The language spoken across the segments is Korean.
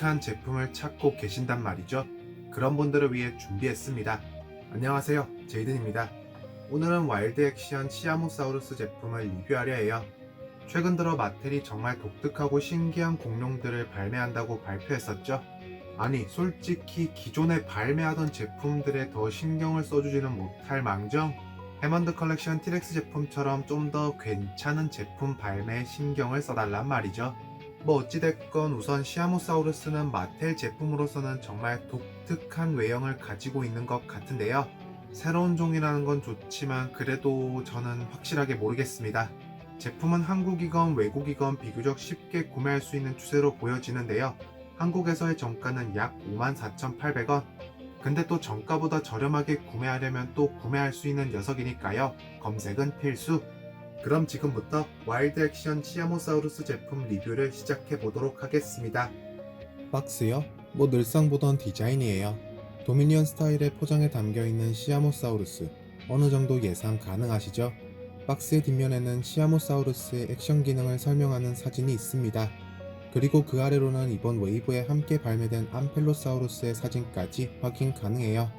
독특한 제품을 찾고 계신단 말이죠. 그런 분들을 위해 준비했습니다. 안녕하세요, 제이든입니다. 오늘은 와일드 액션 시아모사우루스 제품을 리뷰하려 해요. 최근 들어 마텔이 정말 독특하고 신기한 공룡들을 발매한다고 발표했었죠. 아니, 솔직히 기존에 발매하던 제품들에 더 신경을 써주지는 못할 망정 해먼드 컬렉션 티렉스 제품처럼 좀 더 괜찮은 제품 발매에 신경을 써달란 말이죠. 뭐 어찌됐건 우선 시아모사우루스는 마텔 제품으로서는 정말 독특한 외형을 가지고 있는 것 같은데요. 새로운 종이라는 건 좋지만 그래도 저는 확실하게 모르겠습니다. 제품은 한국이건 외국이건 비교적 쉽게 구매할 수 있는 추세로 보여지는데요. 한국에서의 정가는 약 54,800원. 근데 또 정가보다 저렴하게 구매하려면 또 구매할 수 있는 녀석이니까요. 검색은 필수. 그럼 지금부터 와일드 액션 시아모사우루스 제품 리뷰를 시작해 보도록 하겠습니다. 박스요? 뭐 늘상 보던 디자인이에요. 도미니언 스타일의 포장에 담겨있는 시아모사우루스. 어느 정도 예상 가능하시죠? 박스의 뒷면에는 시아모사우루스의 액션 기능을 설명하는 사진이 있습니다. 그리고 그 아래로는 이번 웨이브에 함께 발매된 암펠로사우루스의 사진까지 확인 가능해요.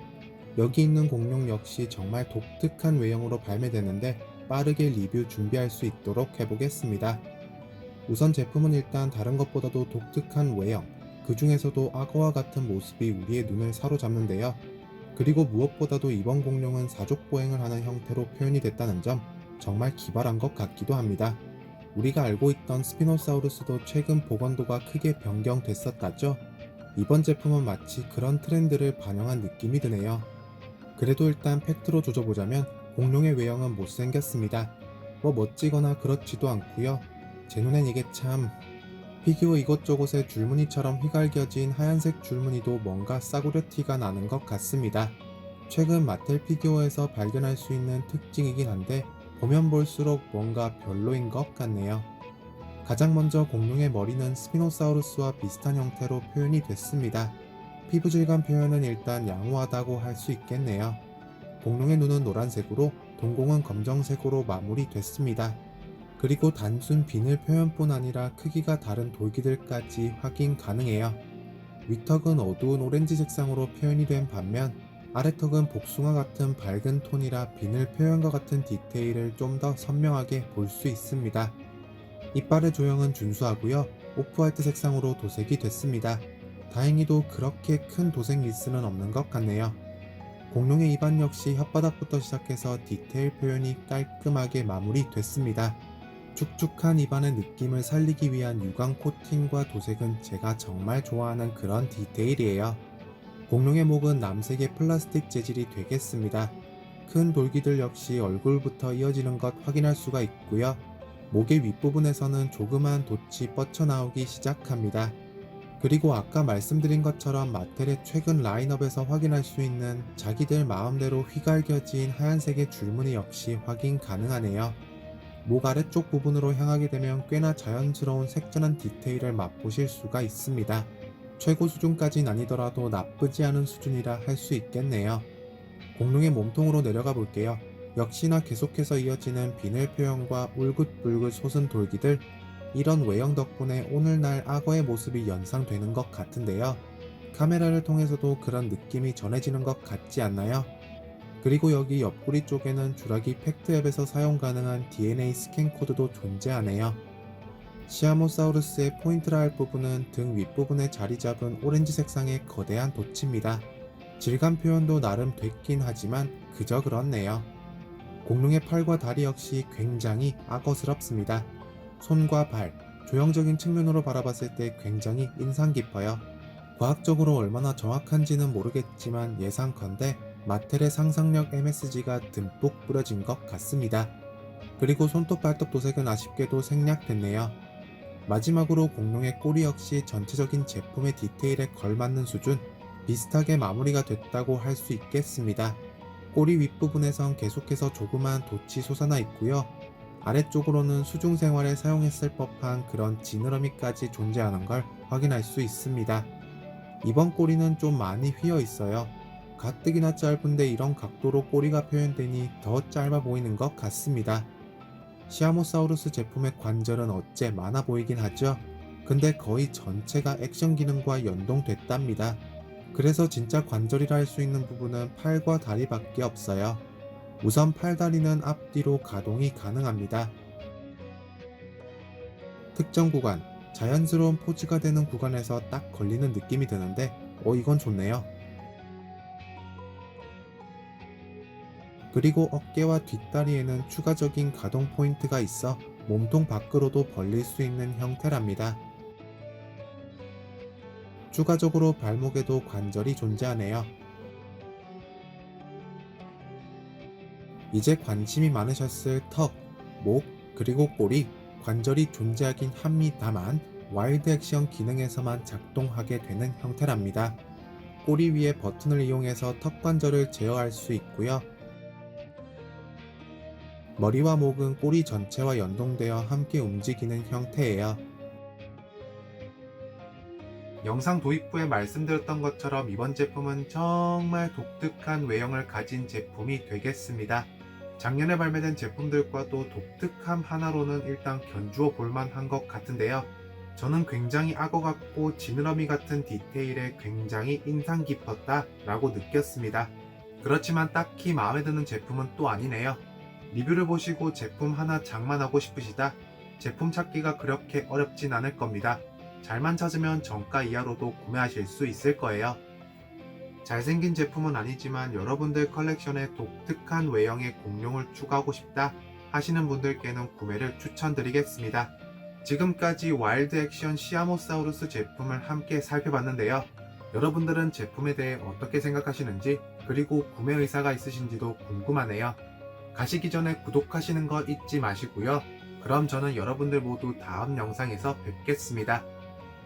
여기 있는 공룡 역시 정말 독특한 외형으로 발매되는데 빠르게 리뷰 준비할 수 있도록 해보겠습니다. 우선 제품은 일단 다른 것보다도 독특한 외형, 그 중에서도 악어와 같은 모습이 우리의 눈을 사로잡는데요. 그리고 무엇보다도 이번 공룡은 사족보행을 하는 형태로 표현이 됐다는 점, 정말 기발한 것 같기도 합니다. 우리가 알고 있던 스피노사우루스도 최근 복원도가 크게 변경됐었다죠. 이번 제품은 마치 그런 트렌드를 반영한 느낌이 드네요. 그래도 일단 팩트로 조져보자면 공룡의 외형은 못생겼습니다. 뭐 멋지거나 그렇지도 않고요. 제 눈엔 이게 참... 피규어 이곳저곳에 줄무늬처럼 휘갈겨진 하얀색 줄무늬도 뭔가 싸구려 티가 나는 것 같습니다. 최근 마텔 피규어에서 발견할 수 있는 특징이긴 한데 보면 볼수록 뭔가 별로인 것 같네요. 가장 먼저 공룡의 머리는 스피노사우루스와 비슷한 형태로 표현이 됐습니다. 피부 질감 표현은 일단 양호하다고 할 수 있겠네요. 공룡의 눈은 노란색으로 동공은 검정색으로 마무리됐습니다. 그리고 단순 비늘 표현뿐 아니라 크기가 다른 돌기들까지 확인 가능해요. 위턱은 어두운 오렌지 색상으로 표현이 된 반면 아래턱은 복숭아 같은 밝은 톤이라 비늘 표현과 같은 디테일을 좀 더 선명하게 볼 수 있습니다. 이빨의 조형은 준수하고요. 오프화이트 색상으로 도색이 됐습니다. 다행히도 그렇게 큰 도색 미스는 없는 것 같네요. 공룡의 입안 역시 혓바닥부터 시작해서 디테일 표현이 깔끔하게 마무리됐습니다. 축축한 입안의 느낌을 살리기 위한 유광 코팅과 도색은 제가 정말 좋아하는 그런 디테일이에요. 공룡의 목은 남색의 플라스틱 재질이 되겠습니다. 큰 돌기들 역시 얼굴부터 이어지는 것 확인할 수가 있고요. 목의 윗부분에서는 조그만 돛이 뻗쳐나오기 시작합니다. 그리고 아까 말씀드린 것처럼 마텔의 최근 라인업에서 확인할 수 있는 자기들 마음대로 휘갈겨진 하얀색의 줄무늬 역시 확인 가능하네요. 목 아래쪽 부분으로 향하게 되면 꽤나 자연스러운 색전한 디테일을 맛보실 수가 있습니다. 최고 수준까진 아니더라도 나쁘지 않은 수준이라 할 수 있겠네요. 공룡의 몸통으로 내려가 볼게요. 역시나 계속해서 이어지는 비늘 표현과 울긋불긋 솟은 돌기들, 이런 외형 덕분에 오늘날 악어의 모습이 연상되는 것 같은데요. 카메라를 통해서도 그런 느낌이 전해지는 것 같지 않나요? 그리고 여기 옆구리 쪽에는 주라기 팩트 앱에서 사용 가능한 DNA 스캔 코드도 존재하네요. 시아모사우루스의 포인트라 할 부분은 등 윗부분에 자리 잡은 오렌지 색상의 거대한 돛입니다. 질감 표현도 나름 됐긴 하지만 그저 그렇네요. 공룡의 팔과 다리 역시 굉장히 악어스럽습니다. 손과 발, 조형적인 측면으로 바라봤을 때 굉장히 인상 깊어요. 과학적으로 얼마나 정확한지는 모르겠지만 예상컨대 마텔의 상상력 MSG가 듬뿍 뿌려진 것 같습니다. 그리고 손톱 발톱 도색은 아쉽게도 생략됐네요. 마지막으로 공룡의 꼬리 역시 전체적인 제품의 디테일에 걸맞는 수준, 비슷하게 마무리가 됐다고 할 수 있겠습니다. 꼬리 윗부분에선 계속해서 조그만 돛이 솟아나 있고요. 아래쪽으로는 수중 생활에 사용했을 법한 그런 지느러미까지 존재하는 걸 확인할 수 있습니다. 이번 꼬리는 좀 많이 휘어 있어요. 가뜩이나 짧은데 이런 각도로 꼬리가 표현되니 더 짧아 보이는 것 같습니다. 시아모사우루스 제품의 관절은 어째 많아 보이긴 하죠. 근데 거의 전체가 액션 기능과 연동됐답니다. 그래서 진짜 관절이라 할 수 있는 부분은 팔과 다리밖에 없어요. 우선 팔다리는 앞뒤로 가동이 가능합니다. 특정 구간, 자연스러운 포즈가 되는 구간에서 딱 걸리는 느낌이 드는데 이건 좋네요. 그리고 어깨와 뒷다리에는 추가적인 가동 포인트가 있어 몸통 밖으로도 벌릴 수 있는 형태랍니다. 추가적으로 발목에도 관절이 존재하네요. 이제 관심이 많으셨을 턱, 목, 그리고 꼬리, 관절이 존재하긴 합니다만 와일드 액션 기능에서만 작동하게 되는 형태랍니다. 꼬리 위에 버튼을 이용해서 턱 관절을 제어할 수 있고요. 머리와 목은 꼬리 전체와 연동되어 함께 움직이는 형태예요. 영상 도입 후에 말씀드렸던 것처럼 이번 제품은 정말 독특한 외형을 가진 제품이 되겠습니다. 작년에 발매된 제품들과도 독특함 하나로는 일단 견주어 볼만한 것 같은데요. 저는 굉장히 악어 같고 지느러미 같은 디테일에 굉장히 인상 깊었다 라고 느꼈습니다. 그렇지만 딱히 마음에 드는 제품은 또 아니네요. 리뷰를 보시고 제품 하나 장만하고 싶으시다? 제품 찾기가 그렇게 어렵진 않을 겁니다. 잘만 찾으면 정가 이하로도 구매하실 수 있을 거예요. 잘생긴 제품은 아니지만 여러분들 컬렉션에 독특한 외형의 공룡을 추가하고 싶다 하시는 분들께는 구매를 추천드리겠습니다. 지금까지 와일드 액션 시아모사우루스 제품을 함께 살펴봤는데요. 여러분들은 제품에 대해 어떻게 생각하시는지 그리고 구매 의사가 있으신지도 궁금하네요. 가시기 전에 구독하시는 거 잊지 마시고요. 그럼 저는 여러분들 모두 다음 영상에서 뵙겠습니다.